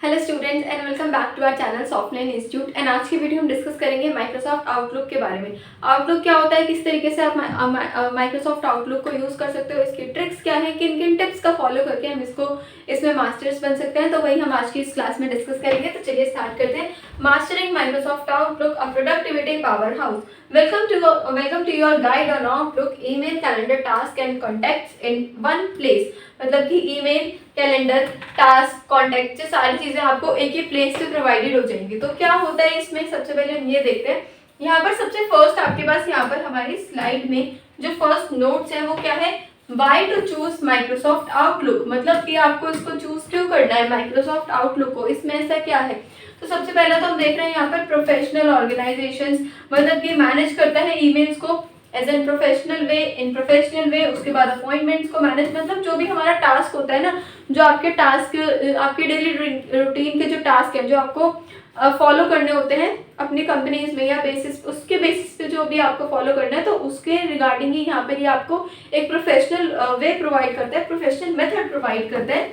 Hello students and welcome back to our channel Softline institute. And आज की video हम discuss करेंगे Microsoft outlook के बारे में। आउटलुक क्या होता है, किस तरीके से आप माइक्रोसॉफ्ट आउटलुक को यूज़ कर सकते हो, इसकी ट्रिक्स क्या है, किन किन टिप्स का फॉलो करके हम इसमें मास्टर्स बन सकते हैं। तो वही हम आज की इस क्लास में डिस्कस करेंगे। तो चलिए स्टार्ट करते हैं। Mastering Microsoft Outlook, a productivity powerhouse. Welcome to your guide on Outlook, email, calendar, task and contacts in one place. मतलब कि ईमेल, कैलेंडर, टास्क, कॉन्टैक्ट, ये सारी चीजें आपको एक ही प्लेस से प्रोवाइडेड हो जाएंगी। तो क्या होता है इसमें, सबसे पहले हम ये देखते हैं। यहाँ पर सबसे फर्स्ट आपके पास यहाँ पर हमारी स्लाइड में जो फर्स्ट नोट्स है वो क्या है, why to choose Microsoft Outlook. मतलब कि आपको इसको चूज क्यों करना है माइक्रोसॉफ्ट आउटलुक को, इसमें ऐसा क्या है। तो सबसे पहले तो हम देख रहे हैं यहाँ पर प्रोफेशनल ऑर्गेनाइजेशंस, मतलब कि मैनेज करता है ईमेल्स को as an professional way, in professional way. उसके बाद अपॉइंटमेंट्स को मैनेज, मतलब जो भी हमारा टास्क होता है ना, जो आपके टास्क, आपके डेली रूटीन के जो टास्क है जो आपको फॉलो करने होते हैं अपनी कंपनीज में या बेसिस, उसके बेसिस पे जो भी आपको फॉलो करना है, तो उसके रिगार्डिंग ही यहाँ पर ये आपको एक प्रोफेशनल वे प्रोवाइड करता है, प्रोफेशनल मेथड प्रोवाइड करता है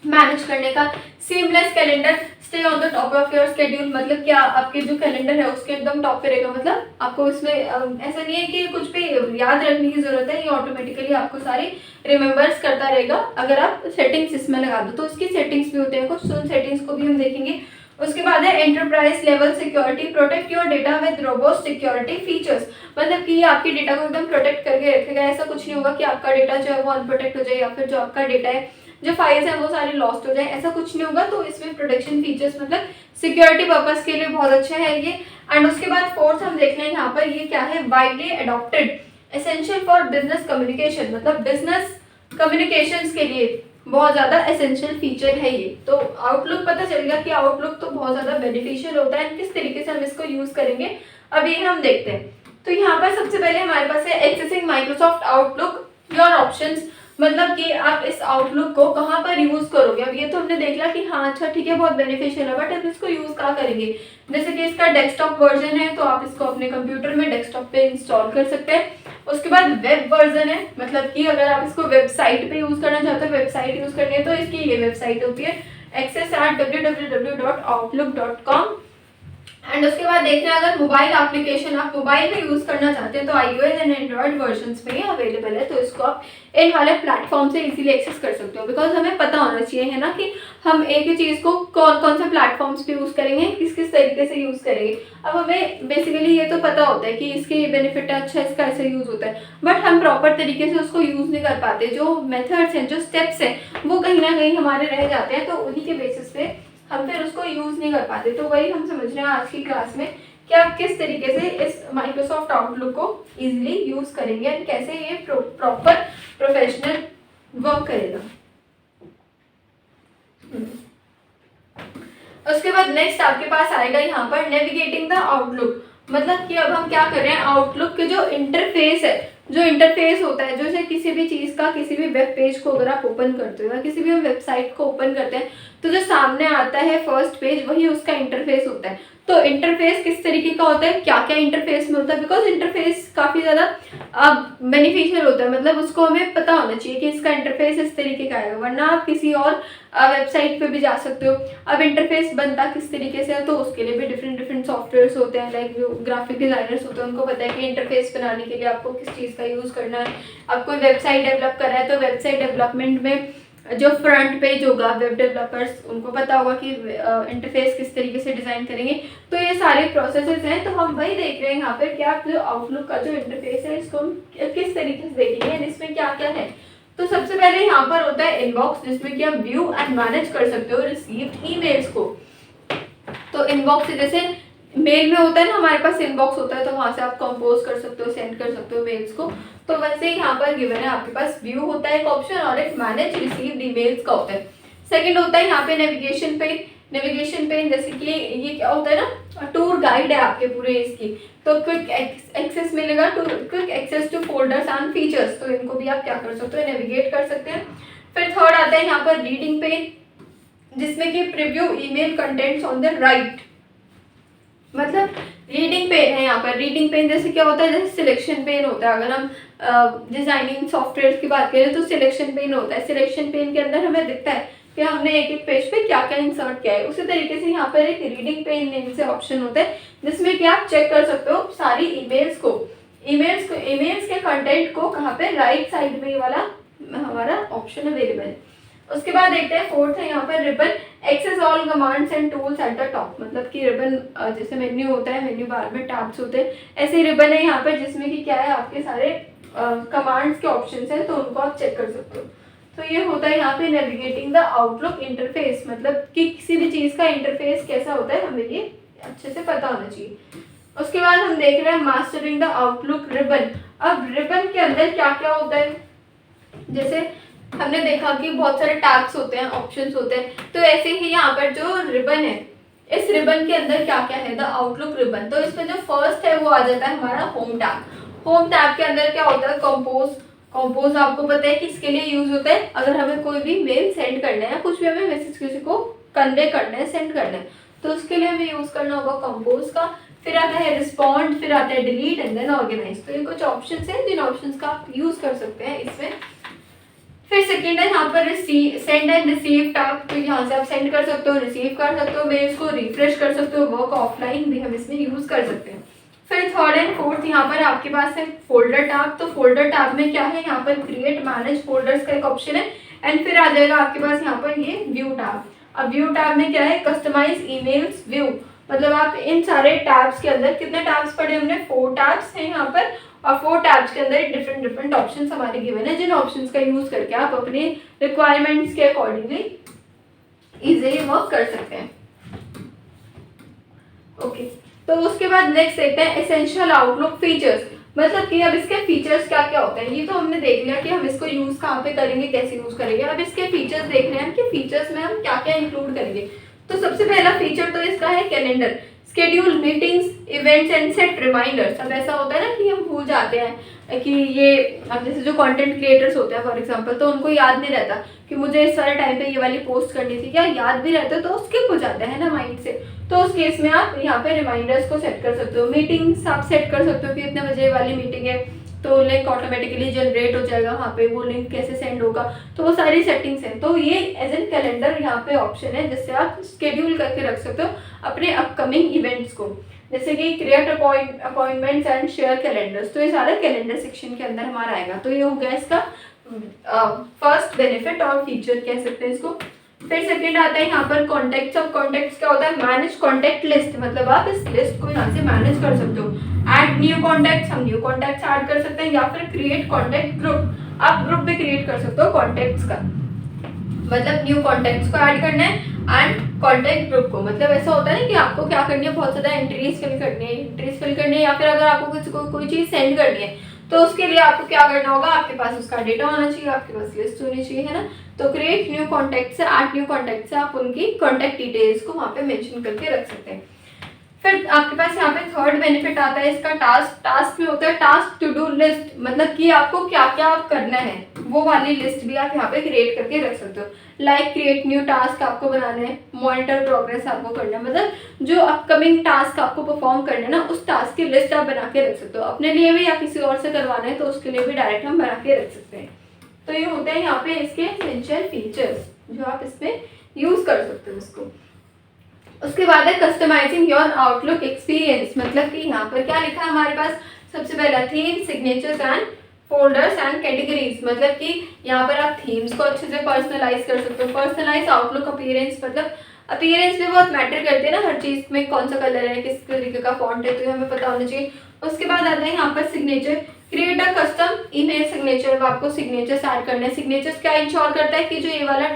मैनेज करने का। Seamless calendar, stay on the top of your schedule. मतलब क्या आपके जो कैलेंडर है उसके एकदम टॉप पे रहेगा। मतलब आपको इसमें ऐसा नहीं है कि कुछ भी याद रखने की जरूरत है, ये ऑटोमेटिकली आपको सारे रिमेंबर्स करता रहेगा अगर आप सेटिंग्स इसमें लगा दो। तो उसकी सेटिंग्स भी होते हैं कुछ, उन सेटिंग्स को भी हम देखेंगे। उसके बाद है enterprise level security, protect your data with robust security features. मतलब कि आपकी डेटा को एकदम प्रोटेक्ट करके रखेगा। ऐसा कुछ नहीं होगा कि आपका डेटा जो है वो अनप्रोटेक्ट हो जाए या फिर जो आपका डेटा है, जो फाइल्स है वो सारी लॉस्ट हो जाए, ऐसा कुछ नहीं होगा। तो इसमें प्रोटेक्शन फीचर्स मतलब सिक्योरिटी पर्पस के लिए बहुत अच्छा है ये। एंड उसके बाद फोर्थ हम देख लें यहाँ पर, ये क्या है, widely adopted, essential for business communication. मतलब बिजनेस कम्युनिकेशंस के लिए बहुत ज़्यादा एसेंशियल फीचर है ये। तो आउटलुक पता चल गया कि आउटलुक तो बहुत ज़्यादा बेनिफिशियल होता है, किस तरीके से हम इसको यूज़ करेंगे अब ये हम देखते हैं। तो यहाँ पर सबसे पहले हमारे पास है accessing Microsoft outlook, your options. मतलब कि आप इस आउटलुक को कहाँ पर यूज करोगे। अब ये तो हमने देख लिया कि हाँ अच्छा ठीक है बहुत बेनिफिशियल है, बट अब इसको यूज कहाँ करेंगे। जैसे कि इसका डेस्कटॉप वर्जन है तो आप इसको अपने कंप्यूटर में डेस्कटॉप पे इंस्टॉल कर सकते हैं। उसके बाद वेब वर्जन है, मतलब कि अगर आप इसको वेबसाइट पे यूज करना चाहते हो, वेबसाइट यूज करनी है, तो इसकी ये वेबसाइट होती है access@www.outlook.com। एंड उसके बाद देख रहे हैं अगर मोबाइल एप्लीकेशन आप मोबाइल में यूज करना चाहते हैं तो iOS एंड एंड्रॉइड वर्जन्स में अवेलेबल है। तो इसको आप इन वाले प्लेटफॉर्म से इजीली एक्सेस कर सकते हो। बिकॉज हमें पता होना चाहिए है ना कि हम एक ही चीज़ को कौन कौन से प्लेटफॉर्म्स पे यूज़ करेंगे, किस किस तरीके से यूज़ करेंगे। अब हमें बेसिकली ये तो पता होता है कि इसके बेनिफिट है, अच्छा इसका ऐसे यूज़ होता है, बट हम प्रॉपर तरीके से उसको यूज़ नहीं कर पाते। जो मेथड्स हैं, जो स्टेप्स हैं, वो कहीं ना कहीं हमारे रह जाते हैं। तो उन्हीं के बेसिस पे हम फिर उसको यूज नहीं कर पाते। तो वही हम समझ रहे हैं आज की क्लास में कि आप किस तरीके से इस माइक्रोसॉफ्ट आउटलुक को इजीली यूज करेंगे और कैसे ये प्रॉपर प्रोफेशनल वर्क करेगा। उसके बाद नेक्स्ट आपके पास आएगा यहाँ पर नेविगेटिंग द आउटलुक। मतलब कि अब हम क्या कर रहे हैं, आउटलुक के जो इंटरफेस है, जो इंटरफेस होता है, जैसे किसी भी चीज़ का, किसी भी वेब पेज को अगर आप ओपन करते हो या किसी भी वेबसाइट को ओपन करते हैं, तो जो सामने आता है फर्स्ट पेज वही उसका इंटरफेस होता है। तो इंटरफेस किस तरीके का होता है, क्या क्या इंटरफेस में होता है, बिकॉज इंटरफेस काफ़ी ज़्यादा बेनिफिशियल होता है। मतलब उसको हमें पता होना चाहिए कि इसका इंटरफेस इस तरीके का है, वरना आप किसी और वेबसाइट पे भी जा सकते हो। अब इंटरफेस बनता किस तरीके से है, तो उसके लिए भी डिफरेंट डिफरेंट सॉफ्टवेयर्स होते हैं। लाइक जो ग्राफिक डिजाइनर्स होते हैं उनको पता है कि इंटरफेस बनाने के लिए आपको किस चीज़ का यूज़ करना है। अब कोई वेबसाइट डेवलप कर रहा है तो वेबसाइट डेवलपमेंट में जो फ्रंट पेज होगा, वेब डेवलपर्स, उनको पता होगा कि इंटरफेस किस तरीके से डिज़ाइन करेंगे। तो ये सारे प्रोसेसेस हैं। तो हम वही देख रहे हैं यहाँ पर कि आप जो आउटलुक का जो इंटरफेस है इसको हम किस तरीके से देखेंगे, इसमें क्या क्या है। तो सबसे पहले यहाँ पर होता है इनबॉक्स, जिसमें कि आप व्यू एंड मैनेज कर सकते हो रिसीव्ड ईमेल्स को। तो इनबॉक्स जैसे मेल में होता है ना, हमारे पास इनबॉक्स होता है, तो वहां से आप कंपोज कर सकते हो, सेंड कर सकते हो मेल्स को। तो वैसे ही यहाँ पर गिवन है, आपके पास व्यू होता है एक ऑप्शन और एक मैनेज रिसीव्ड ईमेल्स का होता है। सेकंड होता है यहाँ पे नेविगेशन पे। नेविगेशन पे जैसे कि ये क्या होता है ना, टूर गाइड है आपके पूरे इसकी। तो क्विक एक्सेस मिलेगा, quick access to folders and features. तो इनको भी आप क्या कर सकते हो, नेविगेट कर सकते हैं। फिर थर्ड आता है यहाँ पर रीडिंग पेन, जिसमें कि preview email contents on the right. मतलब रीडिंग पेन है यहाँ पर। रीडिंग पेन जैसे क्या होता है, जैसे सिलेक्शन पेन होता है। अगर हम डिजाइनिंग सॉफ्टवेयर की बात करें तो सिलेक्शन पेन होता है। सिलेक्शन पेन के अंदर हमें दिखता है कि हमने एक एक पेज पे क्या क्या इंसर्ट किया है। उसी तरीके से यहाँ पर एक रीडिंग पेन नेम से ऑप्शन होता है जिसमें कि आप चेक कर सकते हो सारी ईमेल्स के कंटेंट को कहाँ पे, राइट साइड में ये वाला हमारा ऑप्शन अवेलेबल है। उसके बाद देखते हैं फोर्थ है यहाँ पर ribbon access all commands and tools at the top. मतलब कि रिबन जैसे मेन्यू होता है, मेन्यू बार में टैब्स होते हैं, ऐसे ही रिबन है यहाँ पर जिसमें कि क्या है आपके सारे कमांड्स के ऑप्शंस हैं, तो उनको आप चेक कर सकते हो। तो ये होता है यहाँ पे नेविगेटिंग द आउटलुक इंटरफेस, मतलब कि किसी भी चीज़ का इंटरफेस कैसा होता है हमें ये अच्छे से पता होना चाहिए। उसके बाद हम देख रहे हैं मास्टरिंग द आउटलुक रिबन। अब रिबन के अंदर क्या क्या होता है, जैसे हमने देखा कि बहुत सारे टैब्स होते हैं, ऑप्शंस होते हैं, तो ऐसे ही यहाँ पर जो रिबन है, इस रिबन के अंदर क्या क्या है, द आउटलुक रिबन। तो इसमें जो फर्स्ट है वो आ जाता है हमारा होम टैब। होम टैब के अंदर क्या होता है, कंपोज आपको पता है कि इसके लिए यूज होता है अगर हमें कोई भी मेल सेंड करना है, कुछ भी हमें मैसेज किसी को कन्वे करना है, सेंड करना है, तो उसके लिए हमें यूज करना होगा कंपोज का। फिर आता है रिस्पॉन्ड, फिर आता है डिलीट एंड देन ऑर्गेनाइज। तो ये कुछ ऑप्शंस हैं जिन ऑप्शंस का आप यूज कर सकते हैं इसमें। फिर सेकेंड है यहाँ पर सेंड एंड रिसीव टैब। तो यहाँ से आप सेंड कर सकते हो, रिसीव कर सकते हो मेल्स को, रिफ्रेश कर सकते हो, वर्क ऑफलाइन भी हम इसमें यूज कर सकते हैं। फिर थर्ड एंड फोर्थ यहाँ पर आपके पास है फोल्डर टैब। तो फोल्डर टैब में क्या है, यहाँ पर क्रिएट मैनेज फोल्डर्स का एक ऑप्शन है एंड फिर आ जाएगा आपके पास यहाँ पर ये व्यू टैब। अब व्यू टैब में क्या है, कस्टमाइज ईमेल्स व्यू। मतलब आप इन सारे टैब्स के अंदर, कितने टैब्स पढ़े हमने, 4 टैब्स हैं यहाँ पर, और 4 टैब्स के अंदर डिफरेंट ऑप्शंस हमारे गिवन है, जिन ऑप्शंस का यूज करके आप अपने रिक्वायरमेंट्स के अकॉर्डिंगली इजीली वर्क कर सकते हैं। ओके, तो उसके बाद नेक्स्ट देखते हैं एसेंशियल आउटलुक फीचर्स। मतलब कि अब इसके फीचर्स क्या क्या होते हैं, ये तो हमने देख लिया कि हम इसको यूज कहाँ पे करेंगे, कैसे यूज करेंगे। अब इसके फीचर्स देख रहे हैं कि फीचर्स में हम क्या क्या इंक्लूड करेंगे। तो सबसे पहला फीचर तो इसका है calendar, schedule meetings, events and set reminders. अब ऐसा होता है ना कि हम भूल जाते हैं कि ये, अब जैसे जो कंटेंट क्रिएटर्स होते हैं फॉर एग्जांपल, तो उनको याद नहीं रहता कि मुझे इस वाले टाइम पे ये वाली पोस्ट करनी थी, क्या याद भी रहता है तो स्किप हो जाता है ना माइंड से। तो उस केस में आप यहाँ पे रिमाइंडर्स को सेट कर सकते हो, मीटिंग्स आप सेट कर सकते हो कि इतने बजे वाली मीटिंग है, तो लिंक ऑटोमेटिकली जनरेट हो जाएगा वहाँ पे, वो लिंक कैसे सेंड होगा, तो वो सारी सेटिंग्स हैं। तो ये एज एन कैलेंडर यहाँ पे ऑप्शन है जिससे आप स्केड्यूल करके रख सकते हो अपने अपकमिंग इवेंट्स को, जैसे कि create appointments and share calendars. तो ये सारा कैलेंडर सेक्शन के अंदर हमारा आएगा। तो ये हो गया इसका फर्स्ट बेनिफिट और फीचर कह सकते हैं इसको। फिर सेकंड आता है यहाँ पर कॉन्टेक्ट्स। ऑफ कॉन्टेक्ट्स क्या होता है, मैनेज कॉन्टेक्ट लिस्ट। मतलब आप इस लिस्ट को यहाँ से मैनेज कर सकते हो। ऐड न्यू कॉन्टेक्ट्स, हम न्यू कॉन्टेक्ट्स ऐड कर सकते हैं, या फिर क्रिएट कॉन्टेक्ट ग्रुप, आप ग्रुप भी क्रिएट कर सकते हो कॉन्टेक्ट्स का। मतलब न्यू कॉन्टेक्ट्स को ऐड करना है एंड कॉन्टेक्ट ग्रुप को। मतलब ऐसा होता है ना कि आपको क्या करनी है, बहुत ज़्यादा एंट्रीज फिल करनी है, या फिर अगर आपको किसी को कोई चीज़ सेंड करनी है तो उसके लिए आपको क्या करना होगा, आपके पास उसका डेटा होना चाहिए, आपके पास लिस्ट होनी चाहिए, है ना। तो क्रिएट न्यू कॉन्टेक्ट से, ऐड न्यू कॉन्टेक्ट से आप उनकी कॉन्टेक्ट डिटेल्स को वहाँ पे मेंशन करके रख सकते हैं। फिर आपके पास यहाँ पे थर्ड बेनिफिट आता है इसका टास्क में होता है टास्क टू डू लिस्ट। मतलब कि आपको क्या क्या आप करना है वो वाली लिस्ट भी आप यहाँ पे क्रिएट करके रख सकते हो। लाइक क्रिएट न्यू टास्क आपको बनाना है, मॉनिटर प्रोग्रेस आपको करना है, मतलब जो अपकमिंग टास्क आपको परफॉर्म करना है ना, उस टास्क की लिस्ट आप बना के रख सकते हो। अपने लिए भी या किसी और से करवाना है तो उसके लिए भी डायरेक्ट हम बना के रख सकते हैं। तो ये होते हैं यहाँ पे इसके एसेंशियल फीचर्स जो आप इसमें यूज कर सकते हो इसको। उसके बाद है कस्टमाइजिंग योर आउटलुक एक्सपीरियंस। मतलब कि यहाँ पर क्या लिखा है हमारे पास, सबसे पहला theme, signatures and folders and categories. मतलब कि यहाँ पर आप थीम्स को अच्छे से पर्सनलाइज कर सकते हो। पर्सनलाइज आउटलुक अपीयरेंस, मतलब अपीयरेंस भी बहुत मैटर करते हैं ना हर चीज़ में, कौन सा कलर है, किस तरीके का फॉन्ट है, तो ये हमें पता होना चाहिए। उसके बाद आता है यहाँ पर signature, create a custom email signature. आपको सिग्नेचर्स ऐड करना है। सिग्नेचर्स क्या इंश्योर करता है कि जो ये वाला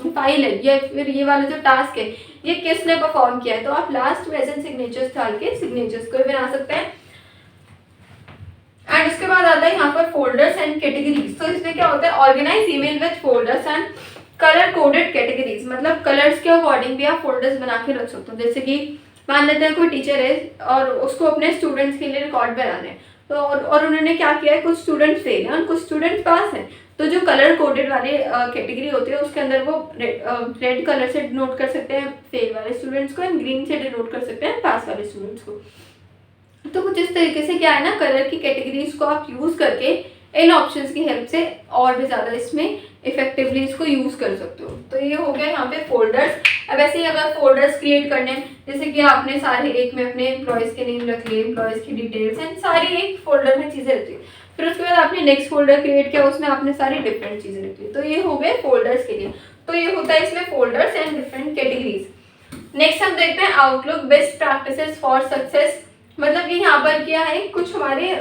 फाइल है या फिर ये वाला जो टास्क है ये किसने परफॉर्म किया है, तो आप लास्ट प्रेजेंट सिग्नेचर्स डाल के सिग्नेचर्स को बना सकते हैं। एंड उसके बाद आता है यहाँ पर फोल्डर्स एंड कैटेगरीज। तो इसमें क्या होता है, organise email with folders and colour coded categories. मतलब कलर्स के अकॉर्डिंग भी आप फोल्डर्स बना के रख सकते हो। जैसे कि मान लेते हैं कोई टीचर है और उसको अपने स्टूडेंट्स के लिए रिकॉर्ड बनाना है, तो और उन्होंने क्या किया है, कुछ स्टूडेंट्स फेल हैं और कुछ स्टूडेंट्स पास हैं, तो जो कलर कोडेड वाले कैटेगरी होती है उसके अंदर वो रेड कलर से डिनोट कर सकते हैं फेल वाले स्टूडेंट्स को, एंड ग्रीन से डिनोट कर सकते हैं पास वाले स्टूडेंट्स को। तो कुछ इस तरीके से क्या है ना, कलर की कैटेगरीज को आप यूज करके इन ऑप्शंस की हेल्प से और भी ज़्यादा इसमें इफेक्टिवली इसको यूज़ कर सकते हो। तो ये हो गया यहाँ पे फोल्डर्स। अब ऐसे ही अगर फोल्डर्स क्रिएट करने हैं, जैसे कि आपने सारे एक में अपने एम्प्लॉयज़ के नेम रख लिए, एम्प्लॉयज़ की डिटेल्स एंड सारी एक फोल्डर में चीज़ें रख ली। फिर उसके बाद आपने नेक्स्ट फोल्डर क्रिएट किया, उसमें आपने सारी डिफरेंट चीज़ें रख ली। तो ये हो गए फोल्डर्स के लिए। तो ये होता है इसमें folders and different categories. Next हम देखते हैं outlook best practices for success. मतलब कि यहाँ पर क्या है, कुछ हमारे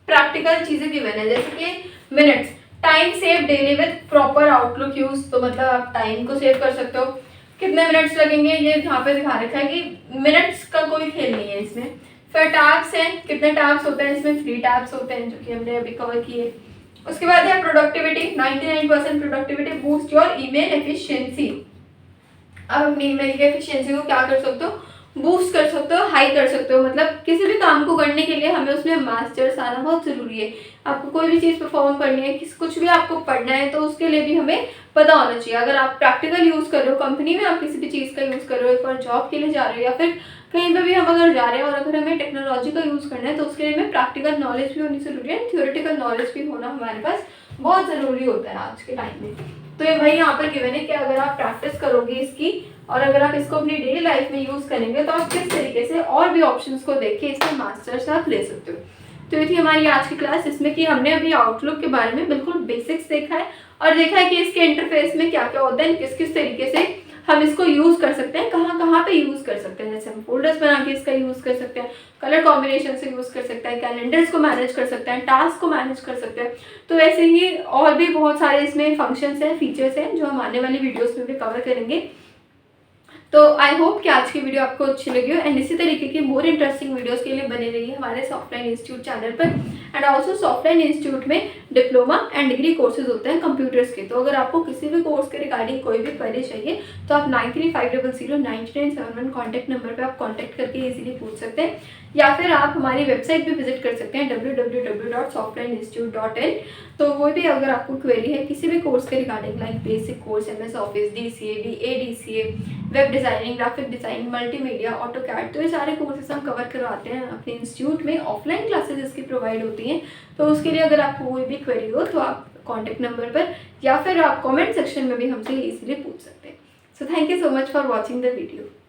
प्रैक्टिकल चीज़ें गिवन है, जैसे कि minutes, time save daily with proper outlook use. तो मतलब आप टाइम को सेव कर सकते हो, कितने मिनट्स लगेंगे ये यहाँ पे दिखा रखा है कि मिनट्स का कोई खेल नहीं है इसमें। फिर टैब्स हैं, कितने टैब्स होते हैं इसमें, 3 टैब्स होते हैं जो कि हमने अभी कवर किए। उसके बाद है productivity, 99% productivity boost your email efficiency. अब अपनी ईमेल की एफिशिएंसी को क्या कर सकते हो, बूस्ट कर सकते हो, हाई कर सकते हो। मतलब किसी भी काम को करने के लिए हमें उसमें मास्टर्स आना बहुत ज़रूरी है। आपको कोई भी चीज़ परफॉर्म करनी है, कुछ भी आपको पढ़ना है, तो उसके लिए भी हमें पता होना चाहिए। अगर आप प्रैक्टिकल यूज़ कर रहे हो, कंपनी में आप किसी भी चीज़ का यूज़ कर रहे हो, एक बार जॉब के लिए जा रहे हो, या फिर कहीं पर भी हम अगर जा रहे हैं और अगर हमें टेक्नोलॉजी का यूज़ करना है, तो उसके लिए हमें प्रैक्टिकल नॉलेज भी होनी ज़रूरी है, थ्योरेटिकल नॉलेज भी होना हमारे पास बहुत ज़रूरी होता है आज के टाइम में। तो ये वही यहाँ पर गिवन है कि अगर आप प्रैक्टिस करोगे इसकी और अगर आप इसको अपनी डेली लाइफ में यूज़ करेंगे, तो आप किस तरीके से और भी ऑप्शंस को देख के इसमें मास्टर्स आप ले सकते हो। तो ये थी हमारी आज की क्लास, जिसमें कि हमने अभी आउटलुक के बारे में बिल्कुल बेसिक्स देखा है और देखा है कि इसके इंटरफेस में क्या क्या होता है, किस किस तरीके से हम इसको यूज़ कर सकते हैं, कहाँ कहाँ पे यूज़ कर सकते हैं। जैसे हम फोल्डर्स बना के इसका यूज़ कर सकते हैं, कलर कॉम्बिनेशन से यूज़ कर सकते हैं, कैलेंडर्स को मैनेज कर सकते हैं, टास्क को मैनेज कर सकते हैं। तो ऐसे ही और भी बहुत सारे इसमें फंक्शंस हैं, फीचर्स हैं, जो हम आने वाली वीडियोज़ में भी कवर करेंगे। तो आई होप कि आज की वीडियो आपको अच्छी लगी हो एंड इसी तरीके की मोर इंटरेस्टिंग वीडियोस के लिए बने रहिए हमारे सॉफ्टलाइन इंस्टीट्यूट चैनल पर। एंड ऑल्सो सॉफ्टलाइन इंस्टीट्यूट में डिप्लोमा एंड डिग्री कोर्सेज होते हैं कंप्यूटर्स के। तो अगर आपको किसी भी कोर्स के रिगार्डिंग कोई भी क्वेरी चाहिए, तो आप 9350099971 कॉन्टैक्ट नंबर पर आप कॉन्टैक्ट करके इजीली पूछ सकते हैं, या फिर आप हमारी वेबसाइट भी विजिट कर सकते हैं www.softlaininstitute.in। तो वो भी अगर आपको क्वेरी है किसी भी कोर्स के regarding, like basic course, MS office, DCA, DADCA, web designing, graphic design, multimedia, AutoCAD, तो ये सारे कोर्सेज हम कवर करवाते हैं अपने इंस्टीट्यूट में। ऑफलाइन क्लासेज इसकी प्रोवाइड होती हैं। तो उसके लिए अगर आपको कोई भी क्वेरी हो, तो आप कॉन्टैक्ट नंबर पर या फिर आप कॉमेंट सेक्शन में भी हमसे इजीली पूछ सकते हैं। So thank you so much for watching the video.